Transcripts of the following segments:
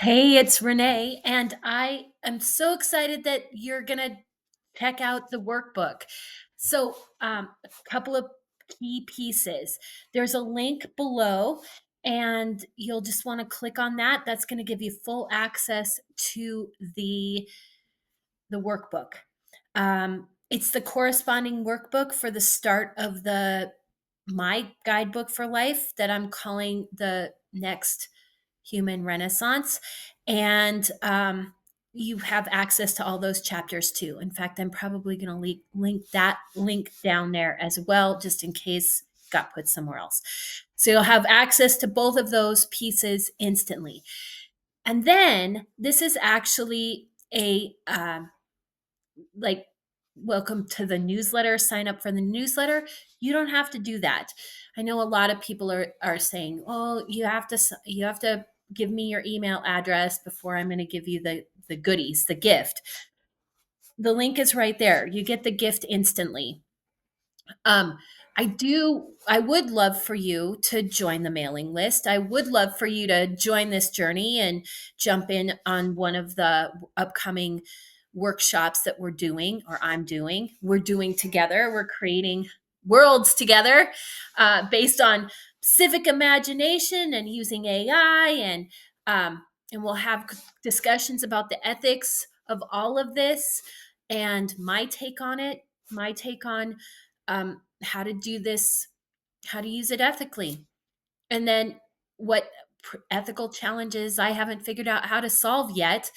Hey, it's Renee, and I am so excited that you're going to check out the workbook. So, a couple of key pieces. There's a link below, and you'll just want to click on that. That's going to give you full access to the workbook. It's the corresponding workbook for the start of the my guidebook for life that I'm calling the next human renaissance. And you have access to all those chapters too. In fact, I'm probably going to link that link down there as well, just in case it got put somewhere else. So you'll have access to both of those pieces instantly. And then this is actually a like welcome to the newsletter, sign up for the newsletter. You don't have to do that. I know a lot of people are saying, oh, you have to give me your email address before I'm going to give you the goodies, the gift. The link is right there. You get the gift instantly. um, I would love for you to join the mailing list. I would love for you to join this journey and jump in on one of the upcoming workshops that we're doing, or I'm doing. We're doing together. We're creating worlds together, based on civic imagination and using AI, and we'll have discussions about the ethics of all of this and my take on it, my take on how to do this, how to use it ethically, and then what ethical challenges I haven't figured out how to solve yet.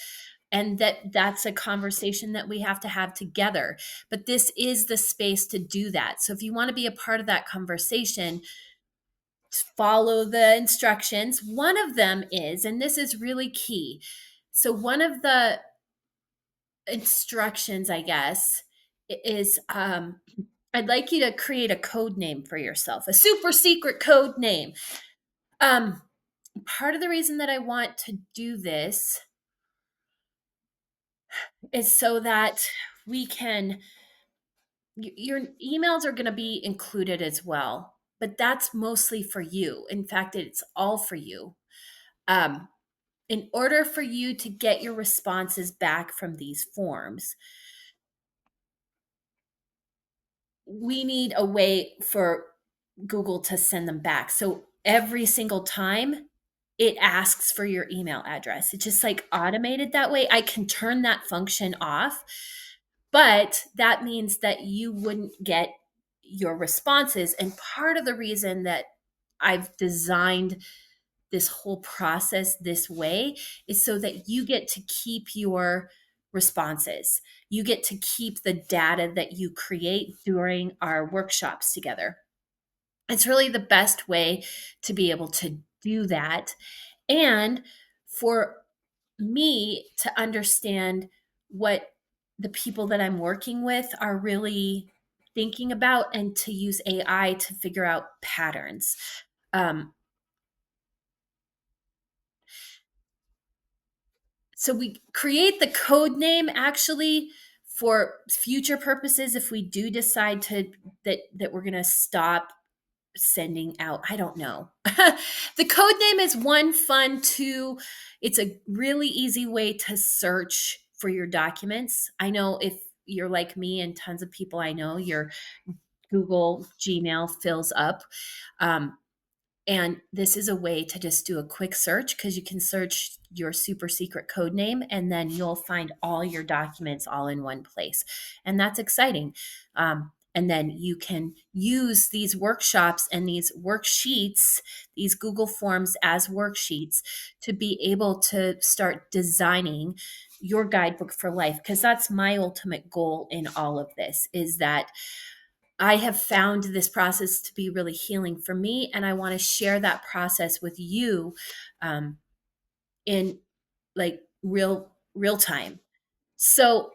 And that's a conversation that we have to have together. But this is the space to do that. So if you want to be a part of that conversation, follow the instructions. One of them is, and this is really key. So one of the instructions, I guess, is I'd like you to create a code name for yourself, a super secret code name. Um, Part of the reason that I want to do this is so that we can, your emails are going to be included as well, but that's mostly for you. In fact, it's all for you. Um, in order for you to get your responses back from these forms, we need a way for Google to send them back. So every single time it asks for your email address, it's just like automated that way. I can turn that function off, but that means that you wouldn't get your responses. And part of the reason that I've designed this whole process this way is so that you get to keep your responses. You get to keep the data that you create during our workshops together. It's really the best way to be able to do that. And for me to understand what the people that I'm working with are really thinking about, and to use AI to figure out patterns. Um, so we create the code name actually for future purposes if we do decide to that we're going to stop sending out, I don't know. The code name is one fun. Two, it's a really easy way to search for your documents. I know if you're like me and tons of people I know, your Google Gmail fills up. um, and this is a way to just do a quick search, because you can search your super secret code name and then you'll find all your documents all in one place. And that's exciting. And then you can use these workshops and these worksheets, these Google Forms as worksheets, to be able to start designing your guidebook for life. Because that's my ultimate goal in all of this, is that I have found this process to be really healing for me, and I want to share that process with you, um, in like real time. So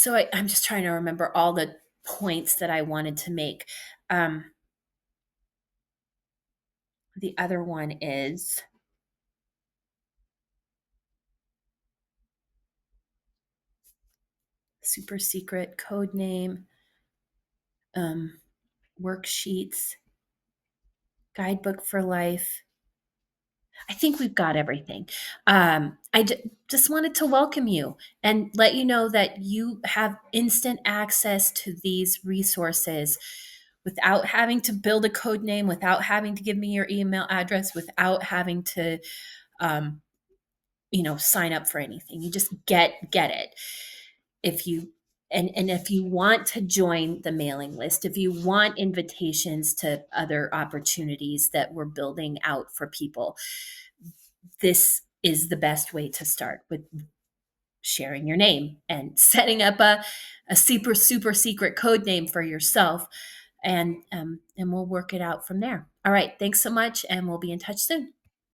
I'm just trying to remember all the points that I wanted to make. Um, the other one is super secret code name, um, worksheets, guidebook for life. I think we've got everything. Just wanted to welcome you and let you know that you have instant access to these resources without having to build a code name, without having to give me your email address, without having to, um, sign up for anything. You just get it. If you and if you want to join the mailing list, if you want invitations to other opportunities that we're building out for people, this is the best way to start, with sharing your name and setting up a super super secret code name for yourself, and we'll work it out from there. All right, thanks so much, and we'll be in touch soon.